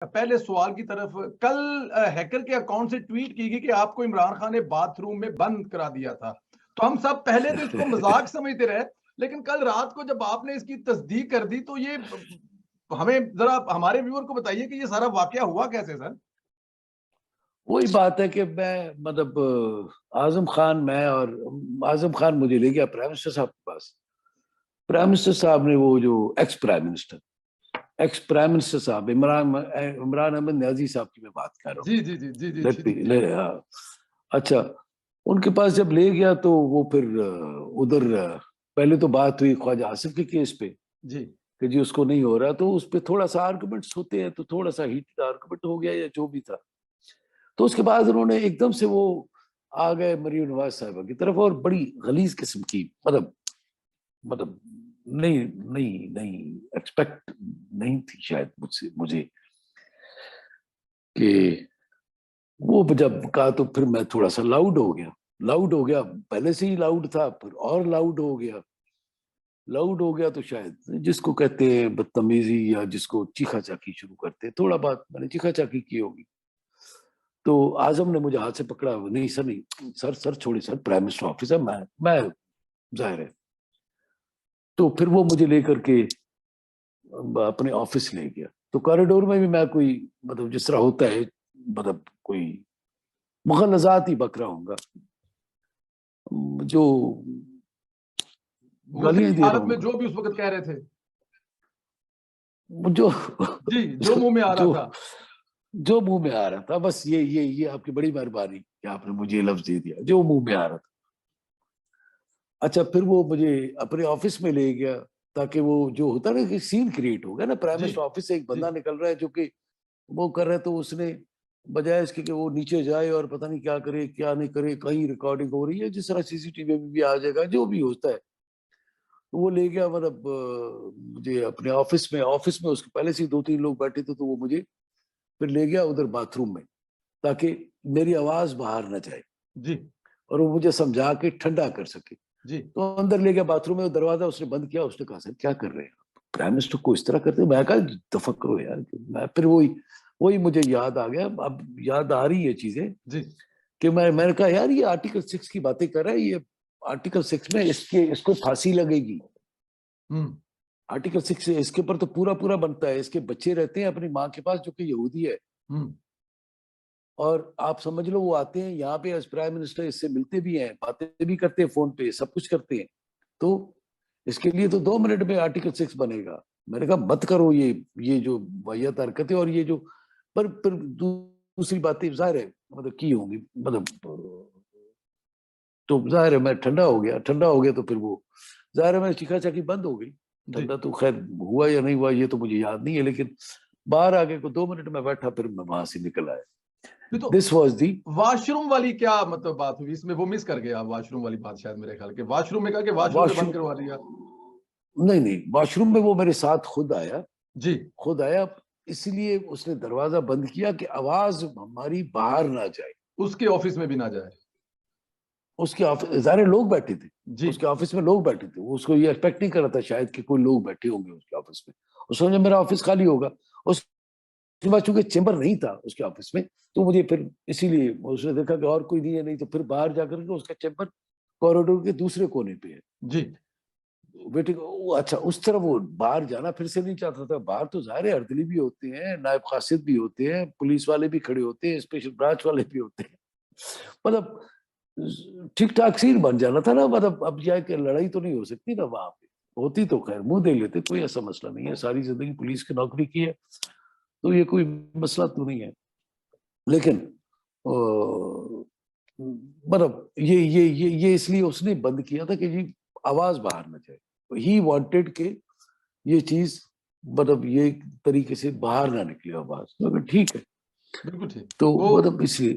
پہلے سوال کی طرف، کل ہیکر کے اکاؤنٹ سے ٹویٹ کی گئی کہ آپ کو عمران خان نے باتھ روم میں بند کرا دیا تھا، تو ہم سب پہلے تو اس کو مذاق سمجھتے رہے، لیکن کل رات کو جب آپ نے اس کی تصدیق کر دی تو یہ ہمیں ذرا ہمارے ویور کو بتائیے کہ یہ سارا واقعہ ہوا کیسے سر؟ وہی بات ہے کہ میں مطلب اعظم خان میں اور اعظم خان مجھے لے گیا پرائم منسٹر صاحب کے پاس. پرائم منسٹر صاحب نے وہ جو ایکس پرائم منسٹر صاحب عمران احمد نیازی صاحب کی میں بات کر رہا ہوں. جی جی جی جی جی. اچھا ان کے پاس جب لے گیا تو وہ پھر ادھر پہلے تو بات ہوئی خواجہ آصف کے کیس پہ جی کہ جی اس کو نہیں ہو رہا، تو اس پہ تھوڑا سا آرگومنٹس ہوتے ہیں، تو تھوڑا سا ہیٹ آرگومنٹ ہو گیا یا جو بھی تھا. تو اس کے بعد انہوں نے ایک دم سے وہ آ گئے مریم نواز صاحبہ کی طرف اور بڑی غلیظ قسم کی مطلب نہیں ایکسپیکٹ نہیں تھی شاید مجھے کہ وہ جب کہا تو پھر میں تھوڑا سا لاؤڈ ہو گیا، پہلے سے ہی لاؤڈ تھا، پھر اور لاؤڈ ہو گیا تو شاید جس کو کہتے ہیں بدتمیزی یا جس کو چیخا چاکی شروع کرتے ہیں، تھوڑا بات میں نے چیخا چاکی کی ہوگی. تو اعظم نے مجھے ہاتھ سے پکڑا، نہیں سر چھوڑی سر، پرائم منسٹر آفس ہے، میں ظاہر ہے. تو پھر وہ مجھے لے کر کے اپنے آفس لے گیا. تو کوریڈور میں بھی میں کوئی مطلب جس طرح ہوتا ہے مطلب کوئی مغلظات ہی بک رہا ہوں گا، جو گالیاں دے رہا حالت ہوں میں گا جو بھی اس وقت کہہ رہے تھے جو منہ میں آ رہا تھا، جو منہ میں آ رہا تھا، بس یہ آپ کی بڑی مہربانی کہ آپ نے مجھے یہ لفظ دے دیا، جو منہ میں آ رہا تھا. اچھا پھر وہ مجھے اپنے آفس میں لے گیا تاکہ وہ جو ہوتا نا کہ سین کریٹ ہو گیا نا، پرائم منسٹر آفس سے ایک بندہ نکل رہا ہے جو کہ وہ کر رہا ہے، تو اس نے بجائے اس کے کہ وہ نیچے جائے اور پتہ نہیں کیا کرے کیا نہیں کرے، کہیں ریکارڈنگ ہو رہی ہے، جس طرح CCTV میں بھی آ جائے گا جو بھی ہوتا ہے، تو وہ لے گیا مطلب مجھے اپنے آفس میں اس کے پہلے سے 2-3 لوگ بیٹھے تھے، تو وہ مجھے پھر لے گیا ادھر باتھ روم میں تاکہ میری آواز باہر نہ جائے جی، اور وہ مجھے سمجھا کے ٹھنڈا کر سکے. جی تو اندر لے گیا باتھ روم میں، دروازہ اس نے بند کیا. اس نے کہا سر کیا کر رہے ہیں پرائم منسٹر کو اس طرح کرتے ہیں؟ میں کہا دفع کرو یار. میں پھر وہی مجھے یاد آ گیا، اب یاد آ رہی ہے چیزیں جی کہ میں نے کہا یار یہ آرٹیکل 6 کی باتیں کر رہا ہے، یہ آرٹیکل 6 میں اس کو پھانسی لگے گی. آرٹیکل 6 اس کے اوپر تو پورا بنتا ہے. اس کے بچے رہتے ہیں اپنی ماں کے پاس جو کہ یہودی ہے، اور آپ سمجھ لو وہ آتے ہیں یہاں پہ ایز پرائم منسٹر، اس سے ملتے بھی ہیں، باتیں بھی کرتے ہیں فون پہ، سب کچھ کرتے ہیں. تو اس کے لیے تو 2 منٹ میں آرٹیکل 6 بنے گا. میں نے کہا مت کرو یہ جو واحد حرکتیں اور یہ جو پر دوسری باتیں ظاہر ہے مطلب کی ہوں گی مطلب. تو ظاہر ہے میں ٹھنڈا ہو گیا تو پھر وہ ظاہر ہے میں چیخا چاکی بند ہو گئی. ٹھنڈا تو خیر ہوا یا نہیں ہوا یہ تو مجھے یاد نہیں ہے، لیکن باہر آ کے کو 2 منٹ میں بیٹھا، پھر میں وہاں سے نکل آیا. This was the wash room والی کیا مطلب بات ہوئی اس میں؟ وہ مس کر گیا واش روم والی بات شاید میرے خیال کے. واش روم میں کہا کہ واش روم بند کروا دیا. نہیں واش روم میں وہ میرے ساتھ خود آیا. جی خود آیا، اس لیے اس نے دروازہ بند کیا کہ آواز ہماری باہر نہ جائے، اس کے آفس میں بھی نہ جائے. اس کے آفس ظاہر لوگ بیٹھے تھے جی اس کے آفس میں، لوگ بیٹھے تھے. اس کو یہ ایکسپیکٹ نہیں کر رہا تھا شاید کہ کوئی لوگ بیٹھے ہوں گے اس کے آفس میں. اس نے میرا آفس خالی ہوگا، اس کے بعد چونکہ چیمبر نہیں تھا اس کے آفس میں، تو مجھے پھر اسی لیے اس نے دیکھا کہ اور کوئی نہیں ہے، نہیں تو پھر باہر جا کر کے اس کا چیمبر کوریڈور کے دوسرے کونے پہ ہے. جی بیٹے اچھا اس طرح وہ باہر جانا پھر سے نہیں چاہتا تھا. باہر تو ظاہر ہے اردلی بھی ہوتے ہیں، نائب قاصد بھی ہوتے ہیں، پولیس والے بھی کھڑے ہوتے ہیں، اسپیشل برانچ والے بھی ہوتے ہیں. مطلب ٹھیک ٹھاک سین بن جانا تھا نا. مطلب اب یہ کہ لڑائی تو نہیں ہو سکتی نا وہاں پہ، ہوتی تو خیر منہ دے لیتے، کوئی ایسا مسئلہ نہیں ہے. ساری زندگی پولیس کی نوکری کی ہے تو یہ کوئی مسئلہ تو نہیں ہے. لیکن مطلب یہ اس لیے اس نے بند کیا تھا کہ جی آواز باہر نہ جائے. ہی وانٹیڈ کہ یہ چیز مطلب یہ طریقے سے باہر نہ نکلے آواز. مگر ٹھیک ہے بالکل ٹھیک. تو مطلب اس لیے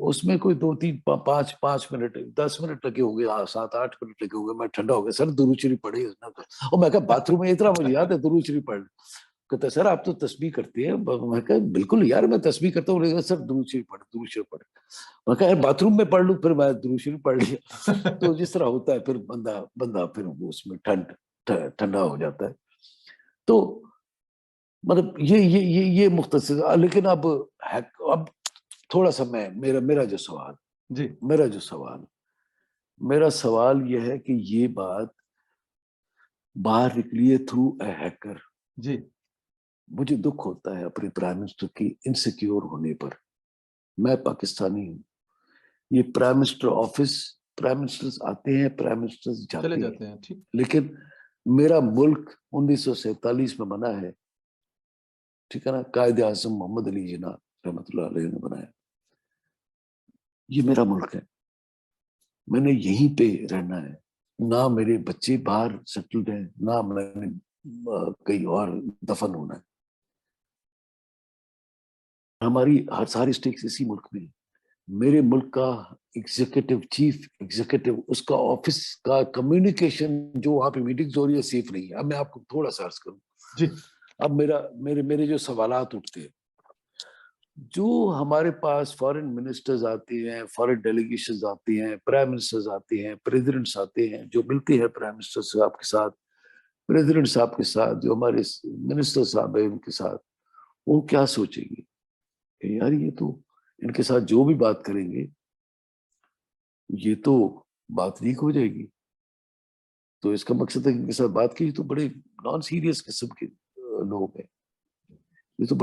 اس میں کوئی 2-3-5 منٹ 10 منٹ لگے ہوں گے، 7-8 منٹ لگے ہوں گے. میں ٹھنڈا ہو گیا. سر درود شریف پڑھے. اور میں کہا باتھ روم میں اتنا مجھے یاد ہے درود شریف پڑھ. کہتا سر آپ تو تسبیح کرتے ہیں. میں کہا بالکل یار میں تسبیح کرتا ہوں. سر درود شریف پڑھ. میں کہا یار باتھ روم میں پڑھ لوں. پھر میں درود شریف پڑھ لیا. تو جس طرح ہوتا ہے پھر بندہ پھر اس میں ٹھنڈا ہو جاتا ہے. تو مطلب یہ مختصر. لیکن اب تھوڑا سا میرا جو سوال یہ ہے کہ یہ بات باہر نکلی ہے تھرو اے ہیکر. جی مجھے دکھ ہوتا ہے اپنے پرائم منسٹر کی انسیکیور ہونے پر. میں پاکستانی ہوں. یہ prime minister office, prime minister آتے ہیں، پرائم منسٹر چلے جاتے جاتے ہیں، ہیں. ٹھیک. لیکن میرا ملک 1947 میں بنا ہے، ٹھیک ہے نا. قائد اعظم محمد علی جناح رحمۃ اللہ علیہ نے بنایا. یہ میرا ملک ہے، میں نے یہیں پہ رہنا ہے. نہ میرے بچے باہر سیٹلڈ ہیں، نہ میں نے کہیں اور دفن ہونا ہے. ہماری ساری اسٹیکس اسی ملک میں. میرے ملک کا ایگزیکٹو چیف ایگزیکٹو، اس کا آفس کا کمیونیکیشن جو وہاں پہ میٹنگز ہو رہی ہے سیف نہیں ہے. اب میں آپ کو تھوڑا سا عرض کروں. جی اب میرے جو سوالات اٹھتے ہیں، جو ہمارے پاس فارن منسٹرز آتے ہیں، فارن ڈیلیگیشنز آتے ہیں، پرائم منسٹرز آتے ہیں، پریزیڈنٹس آتے ہیں، جو ملتے ہیں پرائم منسٹر صاحب کے ساتھ، پریزیڈنٹ صاحب کے ساتھ، جو ہمارے منسٹر صاحب ہیں ان کے ساتھ، وہ کیا سوچیں گے کہ یار یہ تو ان کے ساتھ جو بھی بات کریں گے یہ تو بات لیک ہو جائے گی. تو اس کا مقصد ہے کہ ان کے ساتھ بات کی تو بڑے نان سیریس قسم کے لوگ ہیں. یہ تو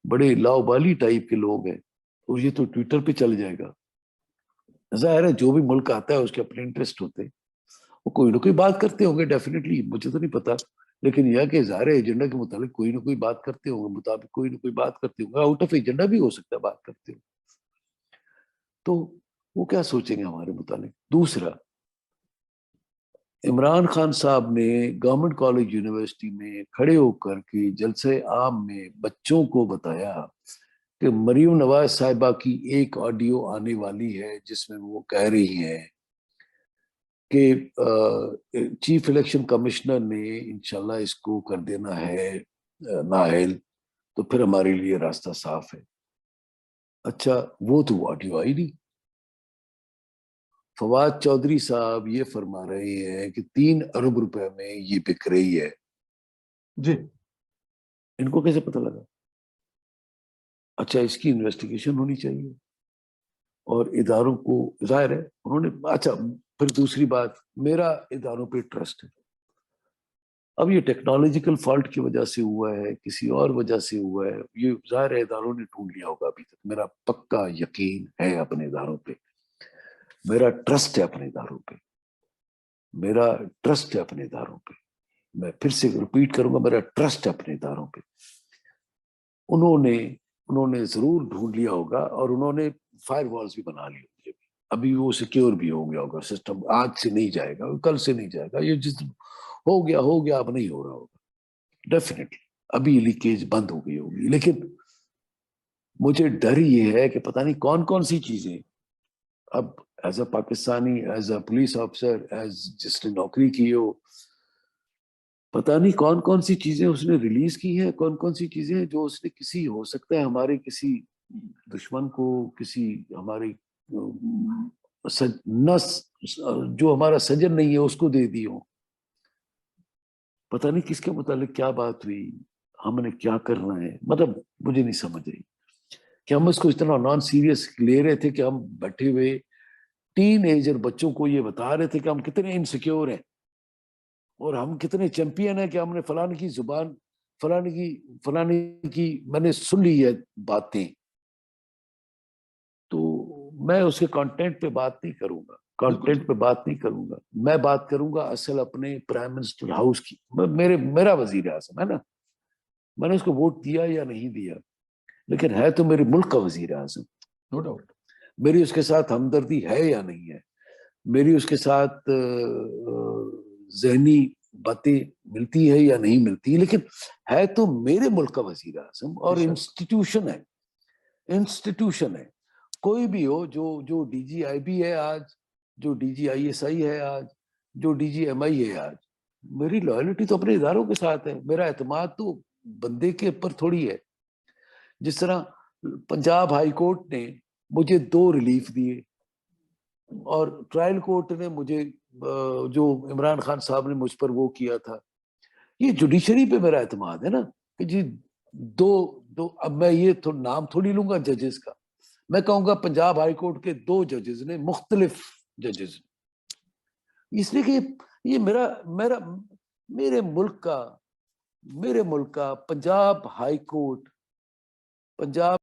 بڑے لاؤبالی ٹائپ کے لوگ ہیں، اور یہ تو ٹویٹر پہ چل جائے گا. ظاہر ہے جو بھی ملک آتا ہے اس کے اپنے انٹرسٹ ہوتے ہیں، وہ کوئی نہ کوئی بات کرتے ہوں گے ڈیفینیٹلی. مجھے تو نہیں پتا، لیکن یہ کہ ظاہر ہے ایجنڈا کے متعلق کوئی نہ کوئی بات کرتے ہوں گے، کوئی نہ کوئی بات کرتے ہوں گے. آؤٹ آف ایجنڈا بھی ہو سکتا ہے بات کرتے ہوں. تو وہ کیا سوچیں گے ہمارے متعلق. دوسرا، عمران خان صاحب نے گورنمنٹ کالج یونیورسٹی میں کھڑے ہو کر کے جلسے عام میں بچوں کو بتایا کہ مریم نواز صاحبہ کی ایک آڈیو آنے والی ہے جس میں وہ کہہ رہی ہیں کہ چیف الیکشن کمشنر نے انشاءاللہ اس کو کر دینا ہے نااہل، تو پھر ہمارے لیے راستہ صاف ہے. اچھا وہ تو آڈیو آئی نہیں. فواد چودھری صاحب یہ فرما رہے ہیں کہ 3 ارب روپے میں یہ بک رہی ہے. جی ان کو کیسے پتہ لگا؟ اچھا اس کی انویسٹیگیشن ہونی چاہیے، اور اداروں کو ظاہر ہے انہوں نے. اچھا پھر دوسری بات، میرا اداروں پہ ٹرسٹ ہے. اب یہ ٹیکنالوجیکل فالٹ کی وجہ سے ہوا ہے، کسی اور وجہ سے ہوا ہے، یہ ظاہر ہے اداروں نے ڈھونڈ لیا ہوگا. ابھی تک میرا پکا یقین ہے اپنے اداروں پہ، میرا ٹرسٹ ہے اپنے اداروں پہ، میرا ٹرسٹ ہے اپنے اداروں پہ. میں پھر سے ریپیٹ کروں گا، میرا ٹرسٹ ہے اپنے اداروں پہ. انہوں نے ضرور ڈھونڈ لیا ہوگا، اور انہوں نے فائر والز بھی بنا لی ہوگی. ابھی وہ سیکیور بھی ہو گیا ہوگا سسٹم. آج سے نہیں جائے گا، کل سے نہیں جائے گا. یہ جس ہو گیا اب نہیں ہو رہا ہوگا ڈیفینیٹلی. ابھی لیکیج بند ہو گئی ہوگی. لیکن مجھے ڈر یہ ہے کہ پتہ نہیں کون کون سی چیزیں اب as a Pakistani, as a police officer, as جس نے نوکری کی ہو، پتہ نہیں کون کون سی چیزیں اس نے ریلیز کی ہیں، کون کون سی چیزیں جو اس نے کسی، ہو سکتا ہے ہمارے کسی دشمن کو، کسی ہمارے جو ہمارا سجن نہیں ہے اس کو دے دی ہو. پتہ نہیں کس کے متعلق کیا بات ہوئی، ہم نے کیا کرنا ہے. مطلب مجھے نہیں سمجھ رہی کہ ہم اس کو اتنا نان سیریس لے رہے تھے کہ ہم بیٹھے ہوئے ٹین ایجر بچوں کو یہ بتا رہے تھے کہ ہم کتنے انسیکیور ہیں اور ہم کتنے چیمپئن ہیں، کہ ہم نے فلاں کی زبان، فلاں کی میں نے سن لی ہے باتیں. تو میں اس کے کانٹینٹ پہ بات نہیں کروں گا، میں بات کروں گا اصل اپنے پرائم منسٹر ہاؤس کی. میرا وزیر اعظم ہے نا، میں نے اس کو ووٹ دیا یا نہیں دیا، لیکن ہے تو میرے ملک کا وزیر اعظم. No doubt. میری اس کے ساتھ ہمدردی ہے یا نہیں ہے، میری اس کے ساتھ ذہنی باتیں ملتی ہے یا نہیں ملتی، لیکن ہے تو میرے ملک کا وزیر اعظم. اور انسٹیٹیوشن ہے. کوئی بھی ہو، جو ڈی جی آئی بی ہے آج، جو D G I S I ہے آج، جو ڈی جی ایم آئی ہے آج، میری لائلٹی تو اپنے اداروں کے ساتھ ہے. میرا اعتماد تو بندے کے اوپر تھوڑی ہے. جس طرح پنجاب ہائی کورٹ نے مجھے 2 ریلیف دیے، اور ٹرائل کورٹ نے مجھے جو عمران خان صاحب نے مجھ پر وہ کیا تھا. یہ جوڈیشری پہ میرا اعتماد ہے نا، کہ جی دو اب میں یہ نام تھوڑی لوں گا ججز کا، میں کہوں گا پنجاب ہائی کورٹ کے 2 ججز نے، مختلف ججز، اس لیے کہ یہ میرے ملک کا پنجاب ہائی کورٹ، پنجاب